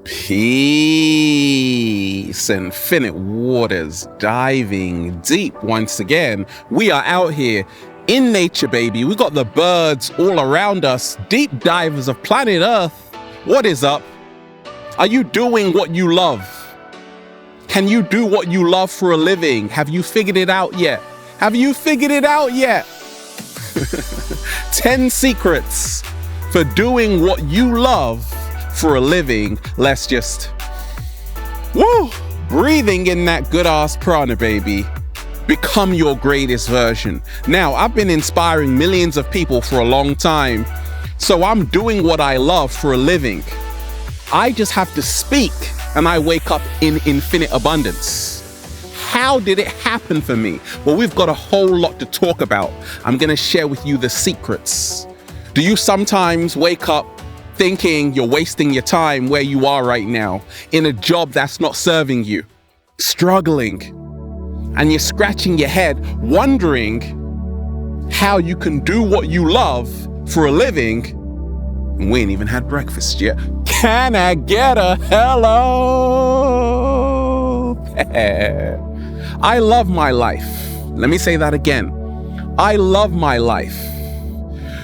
Peace, infinite waters, diving deep once again. We are out here in nature, baby. We got the birds all around us, deep divers of planet Earth. What is up? Are you doing what you love? Can you do what you love for a living? Have you figured it out yet? 10 secrets for doing what you love for a living. Let's just, breathing in that good ass prana, baby. Become your greatest version. Now, I've been inspiring millions of people for a long time, so I'm doing what I love for a living. I just have to speak and I wake up in infinite abundance. How did it happen for me? Well, we've got a whole lot to talk about. I'm going to share with you the secrets. Do you sometimes wake up thinking you're wasting your time where you are right now, in a job that's not serving you, struggling, and you're scratching your head, wondering how you can do what you love for a living, and we ain't even had breakfast yet? Can I get a hello? I love my life. Let me say that again. I love my life.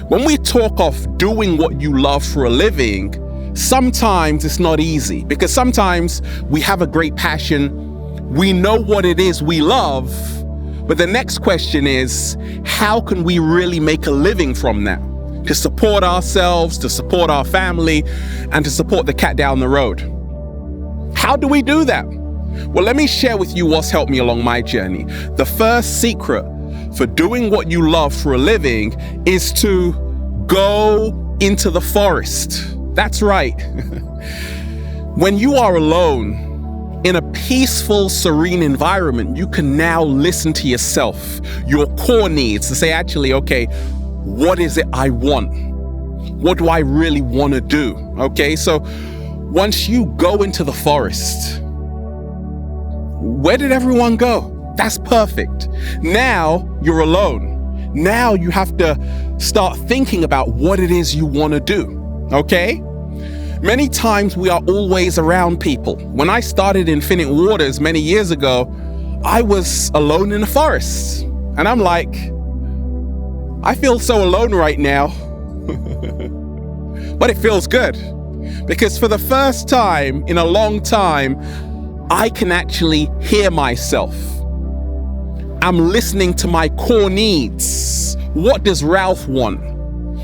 When we talk of doing what you love for a living, sometimes it's not easy, because sometimes we have a great passion, we know what it is we love, but the next question is, how can we really make a living from that? To support ourselves, to support our family, and to support the cat down the road. How do we do that? Well, let me share with you what's helped me along my journey. The first secret for doing what you love for a living is to go into the forest. That's right. When you are alone in a peaceful, serene environment, you can now listen to yourself, your core needs, to say, actually, okay, what is it I want? What do I really want to do? Okay, so once you go into the forest, where did everyone go? That's perfect. Now you're alone. Now you have to start thinking about what it is you want to do, okay? Many times we are always around people. When I started Infinite Waters many years ago, I was alone in the forest. And I'm like, I feel so alone right now. But it feels good, because for the first time in a long time, I can actually hear myself. I'm listening to my core needs. What does Ralph want?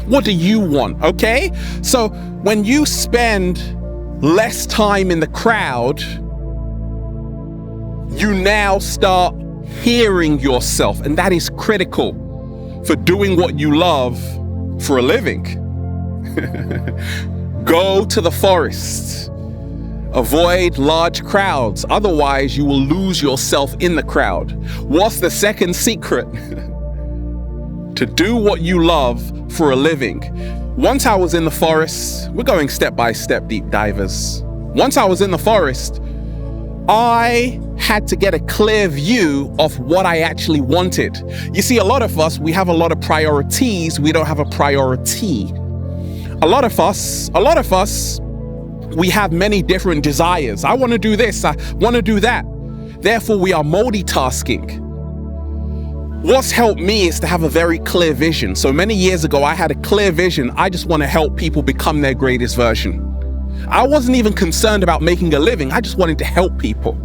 What do you want? Okay? So when you spend less time in the crowd, you now start hearing yourself, and that is critical for doing what you love for a living. Go to the forest. Avoid large crowds, otherwise you will lose yourself in the crowd. What's the second secret? To do what you love for a living. Once I was in the forest, we're going step by step, deep divers. Once I was in the forest, I had to get a clear view of what I actually wanted. You see, a lot of us, we have a lot of priorities, we don't have a priority. A lot of us, we have many different desires. I want to do this, I want to do that. Therefore, we are multitasking. What's helped me is to have a very clear vision. So many years ago, I had a clear vision. I just want to help people become their greatest version. I wasn't even concerned about making a living. I just wanted to help people,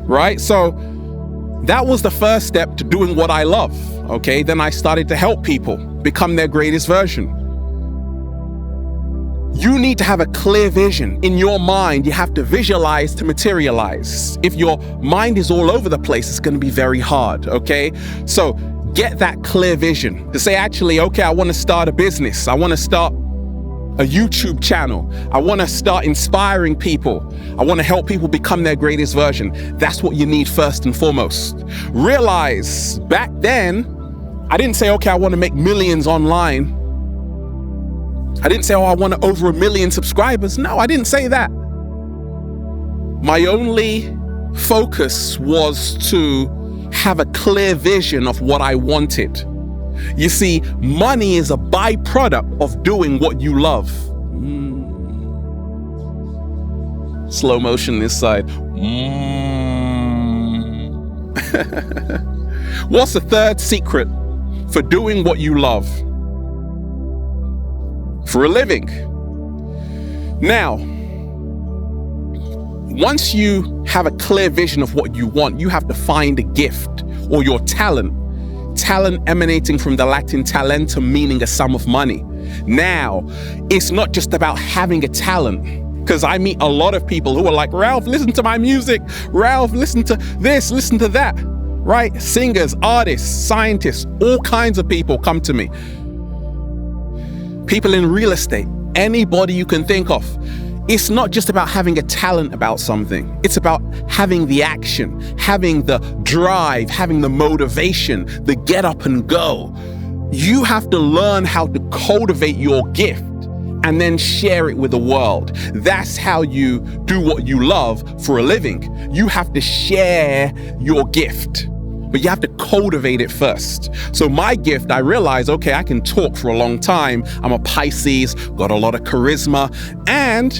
right? So that was the first step to doing what I love, okay? Then I started to help people become their greatest version. You need to have a clear vision. In your mind, you have to visualize to materialize. If your mind is all over the place, it's going to be very hard, okay? So get that clear vision to say, actually, okay, I want to start a business. I want to start a YouTube channel. I want to start inspiring people. I want to help people become their greatest version. That's what you need first and foremost. Realize back then, I didn't say, okay, I want to make millions online. I didn't say, oh, I want over 1 million subscribers. No, I didn't say that. My only focus was to have a clear vision of what I wanted. You see, money is a byproduct of doing what you love. Slow motion this side. What's the third secret for doing what you love for a living? Now, once you have a clear vision of what you want, you have to find a gift or your talent. Talent emanating from the Latin talentum, meaning a sum of money. Now, it's not just about having a talent, because I meet a lot of people who are like, Ralph, listen to my music. Ralph, listen to this, listen to that, right? Singers, artists, scientists, all kinds of people come to me. People in real estate, anybody you can think of. It's not just about having a talent about something. It's about having the action, having the drive, having the motivation, the get up and go. You have to learn how to cultivate your gift and then share it with the world. That's how you do what you love for a living. You have to share your gift, but you have to cultivate it first. So my gift, I realized, okay, I can talk for a long time. I'm a Pisces, got a lot of charisma, and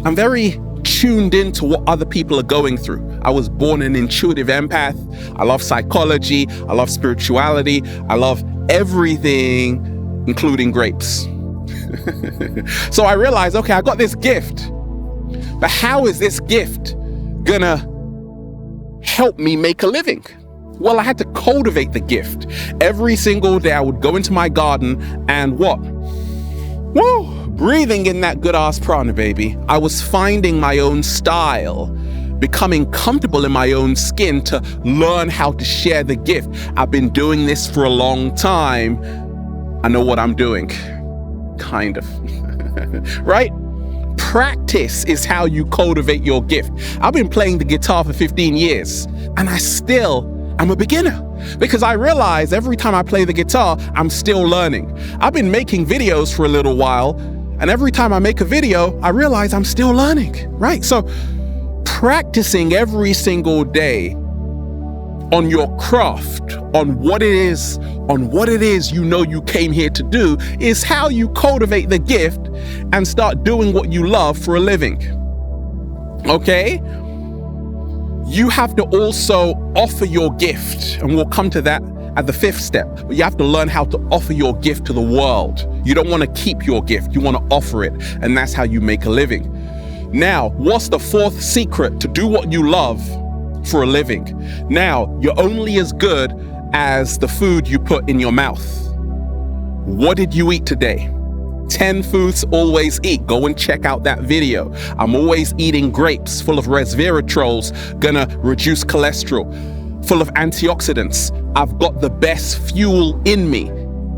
I'm very tuned into what other people are going through. I was born an intuitive empath. I love psychology. I love spirituality. I love everything, including grapes. So I realized, okay, I got this gift, but how is this gift gonna help me make a living? Well, I had to cultivate the gift. Every single day I would go into my garden and what? Woo! Breathing in that good ass prana, baby. I was finding my own style, becoming comfortable in my own skin to learn how to share the gift. I've been doing this for a long time. I know what I'm doing. Kind of. Right? Practice is how you cultivate your gift. I've been playing the guitar for 15 years and I'm a beginner, because I realize every time I play the guitar, I'm still learning. I've been making videos for a little while, and every time I make a video, I realize I'm still learning, right? So practicing every single day on your craft, on what it is you know you came here to do, is how you cultivate the gift and start doing what you love for a living. Okay? You have to also offer your gift, and we'll come to that at the fifth step. But you have to learn how to offer your gift to the world. You don't want to keep your gift, you want to offer it, and that's how you make a living. Now, what's the fourth secret to do what you love for a living? Now, you're only as good as the food you put in your mouth. What did you eat today? 10 foods always eat. Go and check out that video. I'm always eating grapes full of resveratrols, gonna reduce cholesterol, full of antioxidants. I've got the best fuel in me.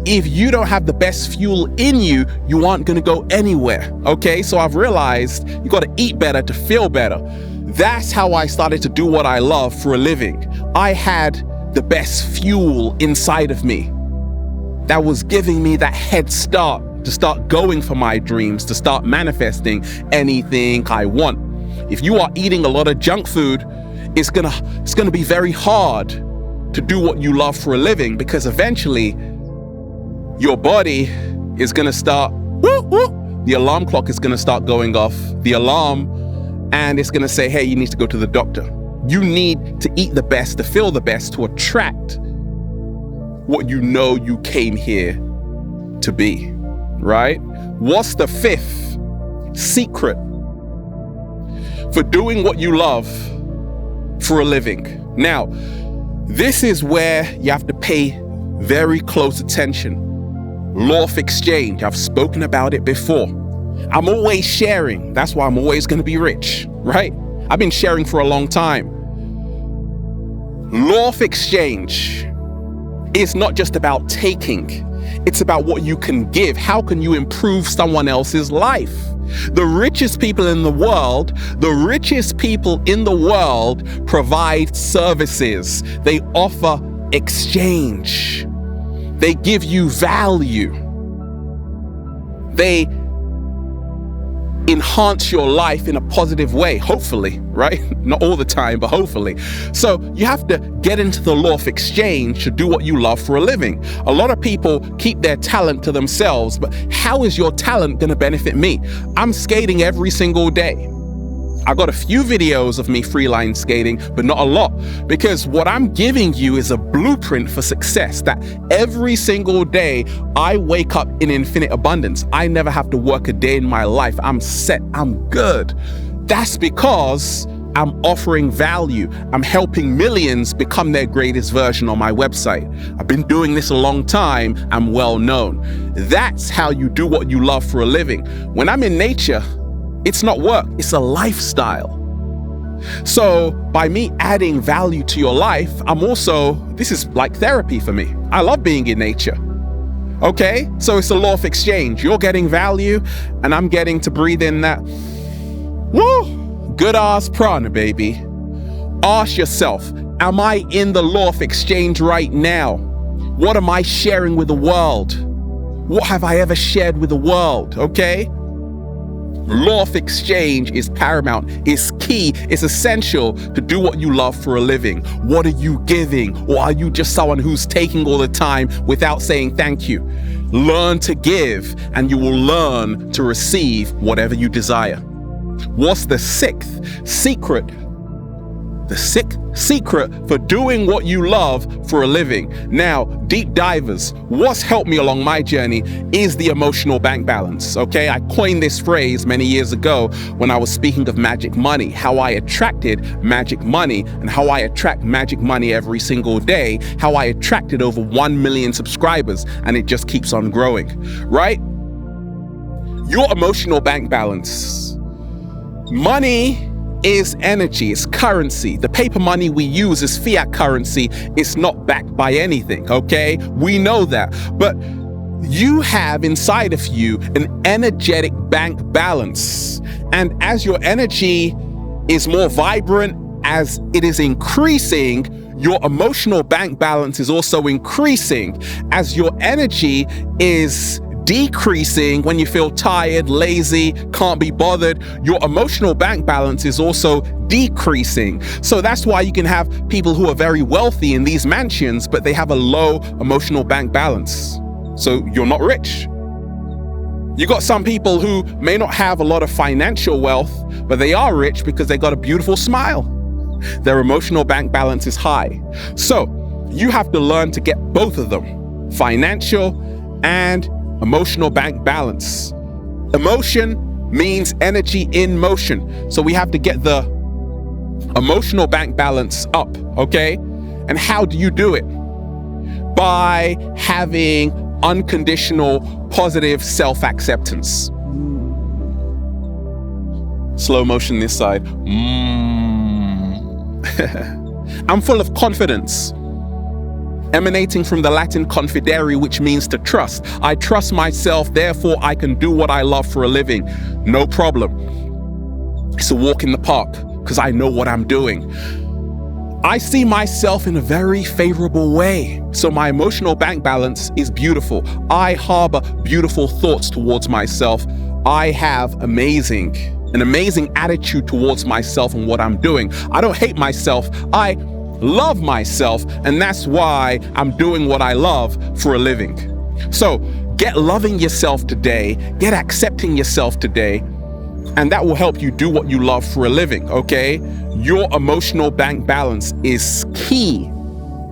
If you don't have the best fuel in you, you aren't gonna go anywhere, okay? So I've realized you gotta eat better to feel better. That's how I started to do what I love for a living. I had the best fuel inside of me that was giving me that head start to start going for my dreams, to start manifesting anything I want. If you are eating a lot of junk food, it's gonna be very hard to do what you love for a living, because eventually your body is gonna start, the alarm clock is gonna start going off, the alarm, and it's gonna say, hey, you need to go to the doctor. You need to eat the best, to feel the best, to attract what you know you came here to be. Right? What's the fifth secret for doing what you love for a living? Now, this is where you have to pay very close attention. Law of exchange. I've spoken about it before. I'm always sharing. That's why I'm always going to be rich, right? I've been sharing for a long time. Law of exchange is not just about taking. It's about what you can give. How can you improve someone else's life? The richest people in the world provide services. They offer exchange. They give you value. They enhance your life in a positive way, hopefully, right? Not all the time, but hopefully. So you have to get into the law of exchange to do what you love for a living. A lot of people keep their talent to themselves, but how is your talent going to benefit me? I'm skating every single day. I got a few videos of me freeline skating, but not a lot, because what I'm giving you is a blueprint for success, that every single day I wake up in infinite abundance. I never have to work a day in my life. I'm set, I'm good. That's because I'm offering value. I'm helping millions become their greatest version on my website. I've been doing this a long time. I'm well known. That's how you do what you love for a living. When I'm in nature, it's not work, it's a lifestyle. So by me adding value to your life, this is like therapy for me. I love being in nature. Okay? So it's a law of exchange. You're getting value and I'm getting to breathe in that, good ass prana, baby. Ask yourself, am I in the law of exchange right now? What am I sharing with the world? What have I ever shared with the world? Okay? Law of exchange is paramount, is key, it's essential to do what you love for a living. What are you giving? Or are you just someone who's taking all the time without saying thank you? Learn to give and you will learn to receive whatever you desire. What's the sixth secret? The sixth secret for doing what you love for a living. Now, deep divers, what's helped me along my journey is the emotional bank balance, okay? I coined this phrase many years ago when I was speaking of magic money, how I attracted magic money and how I attract magic money every single day, how I attracted over 1 million subscribers, and it just keeps on growing, right? Your emotional bank balance. Money is energy, it's currency. The paper money we use is fiat currency. It's not backed by anything, okay? We know that. But you have inside of you an energetic bank balance. And as your energy is more vibrant, as it is increasing, your emotional bank balance is also increasing. As your energy is decreasing when you feel tired, lazy, can't be bothered, your emotional bank balance is also decreasing. So that's why you can have people who are very wealthy in these mansions, but they have a low emotional bank balance. So you're not rich. You got some people who may not have a lot of financial wealth, but they are rich because they got a beautiful smile. Their emotional bank balance is high. So you have to learn to get both of them, financial and emotional bank balance. Emotion means energy in motion. So we have to get the emotional bank balance up, okay? And how do you do it? By having unconditional, positive self-acceptance. Slow motion this side. I'm full of confidence, emanating from the Latin confidere, which means to trust. I trust myself, therefore I can do what I love for a living. No problem. It's a walk in the park because I know what I'm doing. I see myself in a very favorable way. So my emotional bank balance is beautiful. I harbor beautiful thoughts towards myself. I have an amazing attitude towards myself and what I'm doing. I don't hate myself. I love myself, and that's why I'm doing what I love for a living. So get loving yourself today, get accepting yourself today, and that will help you do what you love for a living, okay? Your emotional bank balance is key,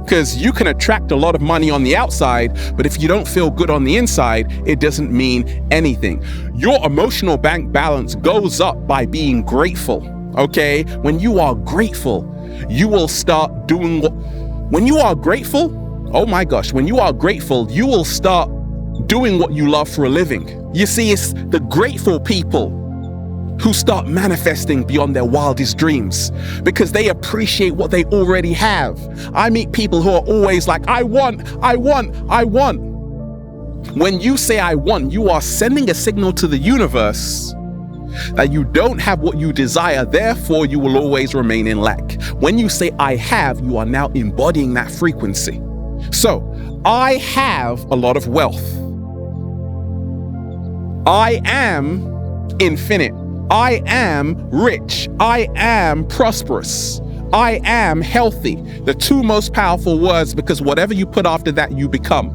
because you can attract a lot of money on the outside, but if you don't feel good on the inside, it doesn't mean anything. Your emotional bank balance goes up by being grateful, okay? When you are grateful, you will start doing when you are grateful, oh my gosh, when you are grateful, you will start doing what you love for a living. You see, it's the grateful people who start manifesting beyond their wildest dreams because they appreciate what they already have. I meet people who are always like, I want. When you say I want, you are sending a signal to the universe that you don't have what you desire, therefore you will always remain in lack. When you say I have, you are now embodying that frequency. So, I have a lot of wealth. I am infinite. I am rich. I am prosperous. I am healthy. The two most powerful words, because whatever you put after that, you become.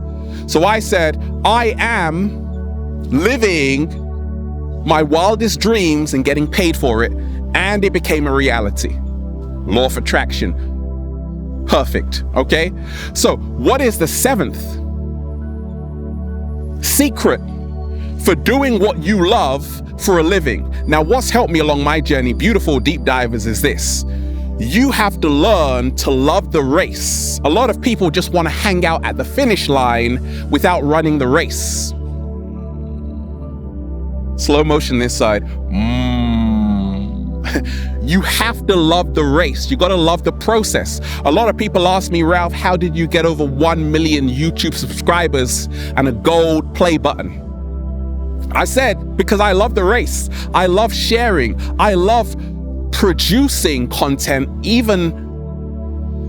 So I said, I am living my wildest dreams and getting paid for it. And it became a reality. Law of attraction. Perfect, okay? So what is the 7th secret for doing what you love for a living? Now, what's helped me along my journey, beautiful deep divers, is this. You have to learn to love the race. A lot of people just want to hang out at the finish line without running the race. Slow motion this side. You have to love the race. You got to love the process. A lot of people ask me, Ralph, how did you get over 1 million YouTube subscribers and a gold play button? I said, because I love the race. I love sharing. I love producing content even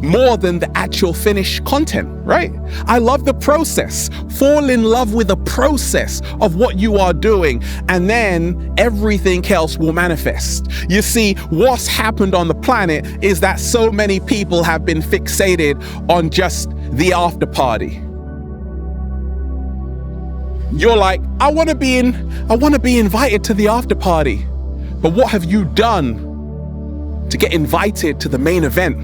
more than the actual finished content, right? I love the process. Fall in love with the process of what you are doing, and then everything else will manifest. You see, what's happened on the planet is that so many people have been fixated on just the after party. You're like, I want to be invited to the after party. But what have you done to get invited to the main event?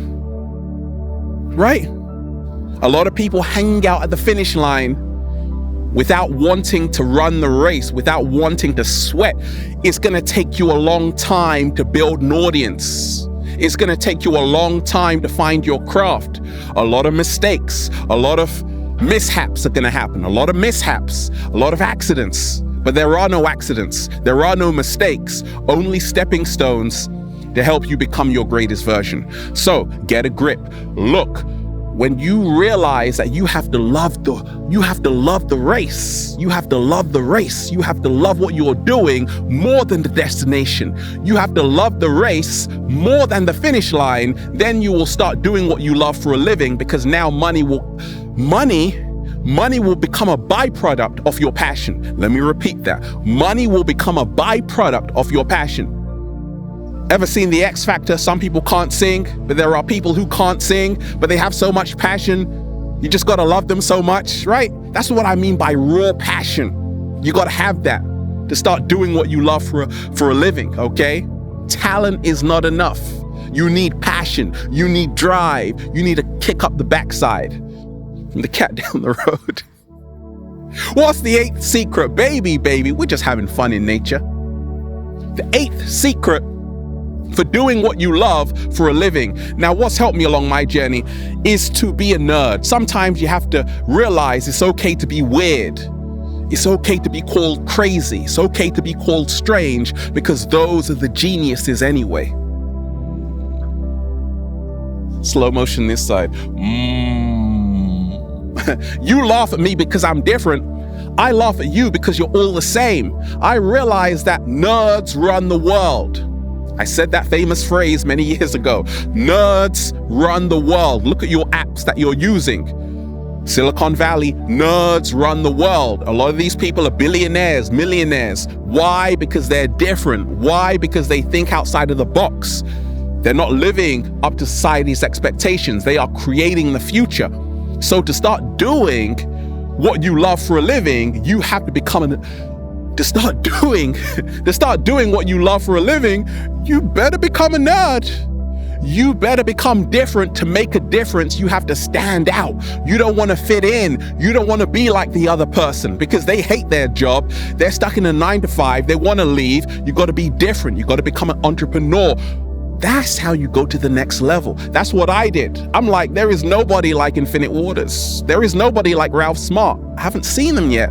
Right? A lot of people hang out at the finish line without wanting to run the race, without wanting to sweat. It's going to take you a long time to build an audience. It's going to take you a long time to find your craft. A lot of mistakes, a lot of mishaps are going to happen. A lot of mishaps, a lot of accidents. But there are no accidents. There are no mistakes, only stepping stones to help you become your greatest version. So get a grip. Look, when you realize that you have to love the race. You have to love the race. You have to love what you're doing more than the destination. You have to love the race more than the finish line. Then you will start doing what you love for a living, because now money will become a byproduct of your passion. Let me repeat that. Money will become a byproduct of your passion. Ever seen The X Factor? Some people can't sing, but there are people who can't sing, but they have so much passion. You just gotta love them so much, right? That's what I mean by raw passion. You gotta have that to start doing what you love for a living, okay? Talent is not enough. You need passion. You need drive. You need to kick up the backside. The cat down the road. What's the 8th secret? Baby, we're just having fun in nature. The 8th secret for doing what you love for a living. Now, what's helped me along my journey is to be a nerd. Sometimes you have to realize it's okay to be weird. It's okay to be called crazy. It's okay to be called strange, because those are the geniuses anyway. Slow motion this side. You laugh at me because I'm different. I laugh at you because you're all the same. I realize that nerds run the world. I said that famous phrase many years ago. Nerds run the world. Look at your apps that you're using. Silicon Valley, nerds run the world. A lot of these people are billionaires, millionaires. Why? Because they're different. Why? Because they think outside of the box. They're not living up to society's expectations. They are creating the future. So to start doing what you love for a living, you have to to start doing what you love for a living, you better become a nerd. You better become different. To make a difference, you have to stand out. You don't want to fit in. You don't want to be like the other person because they hate their job. They're stuck in a 9-to-5. They want to leave. You got to be different. You got to become an entrepreneur. That's how you go to the next level. That's what I did. I'm like, there is nobody like Infinite Waters. There is nobody like Ralph Smart. I haven't seen them yet.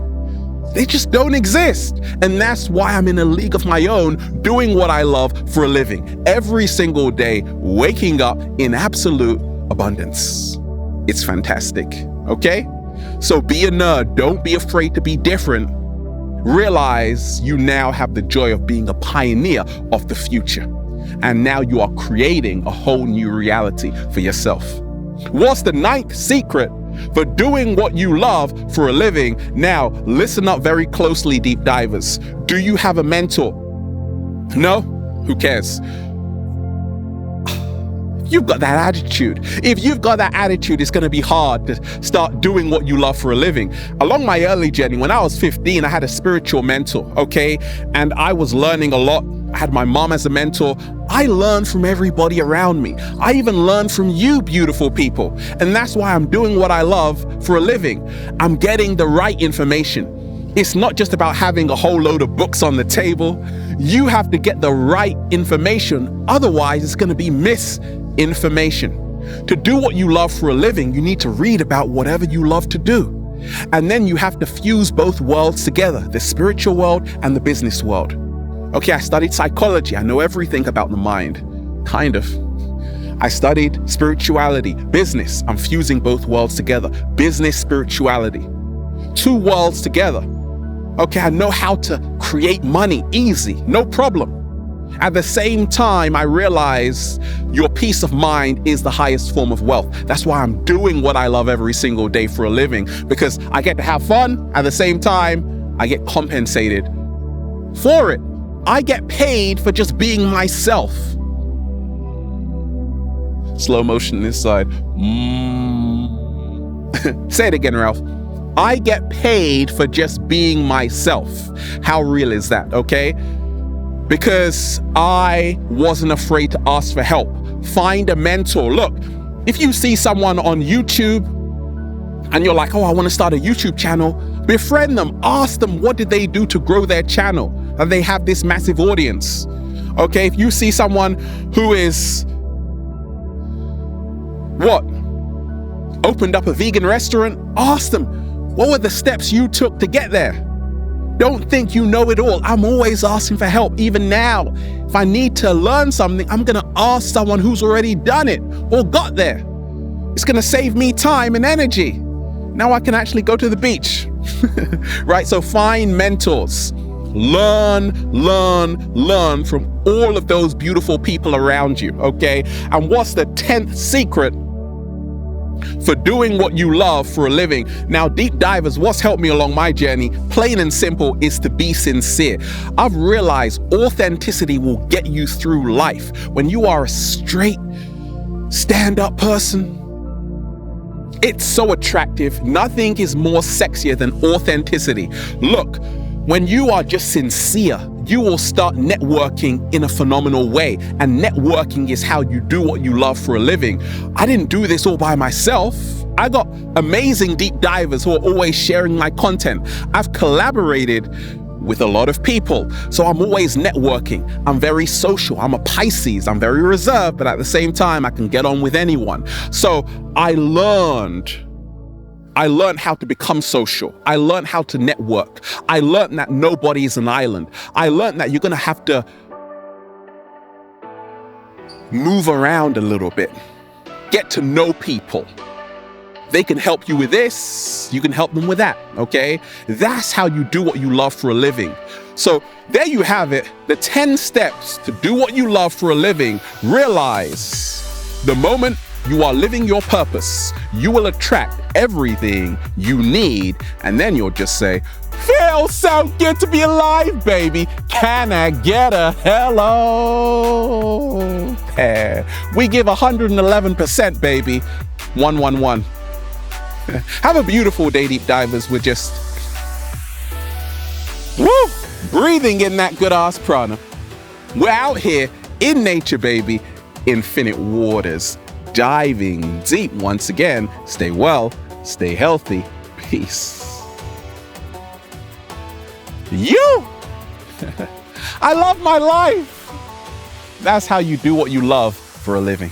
They just don't exist. And that's why I'm in a league of my own, doing what I love for a living. Every single day, waking up in absolute abundance. It's fantastic, okay? So be a nerd. Don't be afraid to be different. Realize you now have the joy of being a pioneer of the future. And now you are creating a whole new reality for yourself. What's the 9th secret for doing what you love for a living? Now, listen up very closely, deep divers. Do you have a mentor? No? Who cares? You've got that attitude. If you've got that attitude, it's going to be hard to start doing what you love for a living. Along my early journey, when I was 15, I had a spiritual mentor, okay? And I was learning a lot I had my mom as a mentor. I learned from everybody around me. I even learned from you, beautiful people. And that's why I'm doing what I love for a living. I'm getting the right information. It's not just about having a whole load of books on the table. You have to get the right information. Otherwise, it's going to be misinformation. To do what you love for a living, you need to read about whatever you love to do. And then you have to fuse both worlds together, the spiritual world and the business world. Okay, I studied psychology. I know everything about the mind. Kind of. I studied spirituality, business. I'm fusing both worlds together. Business, spirituality. Two worlds together. Okay, I know how to create money easy, no problem. At the same time, I realize your peace of mind is the highest form of wealth. That's why I'm doing what I love every single day for a living, because I get to have fun. At the same time, I get compensated for it. I get paid for just being myself. Slow motion this side. Say it again, Ralph. I get paid for just being myself. How real is that, okay? Because I wasn't afraid to ask for help. Find a mentor. Look, if you see someone on YouTube and you're like, oh, I want to start a YouTube channel, befriend them. Ask them, what did they do to grow their channel? And they have this massive audience. Okay, if you see someone who is, opened up a vegan restaurant, ask them, what were the steps you took to get there? Don't think you know it all. I'm always asking for help. Even now, if I need to learn something, I'm going to ask someone who's already done it or got there. It's going to save me time and energy. Now I can actually go to the beach, right? So find mentors. Learn from all of those beautiful people around you, okay? And what's the 10th secret for doing what you love for a living? Now, deep divers, what's helped me along my journey, plain and simple, is to be sincere. I've realized authenticity will get you through life. When you are a straight, stand-up person, it's so attractive. Nothing is more sexier than authenticity. Look, when you are just sincere, you will start networking in a phenomenal way. And networking is how you do what you love for a living. I didn't do this all by myself. I got amazing deep divers who are always sharing my content. I've collaborated with a lot of people, so I'm always networking. I'm very social. I'm a Pisces. I'm very reserved, but at the same time, I can get on with anyone. So I learned how to become social. I learned how to network. I learned that nobody is an island. I learned that you're going to have to move around a little bit, get to know people. They can help you with this. You can help them with that, okay? That's how you do what you love for a living. So there you have it, the 10 steps to do what you love for a living. Realize the moment you are living your purpose, you will attract everything you need, and then you'll just say, feels so good to be alive, baby. Can I get a hello? We give 111%, baby. 111. Have a beautiful day, deep divers. We're just breathing in that good ass prana. We're out here in nature, baby. Infinite waters. Diving deep once again. Stay well, stay healthy. Peace. I love my life. That's how you do what you love for a living.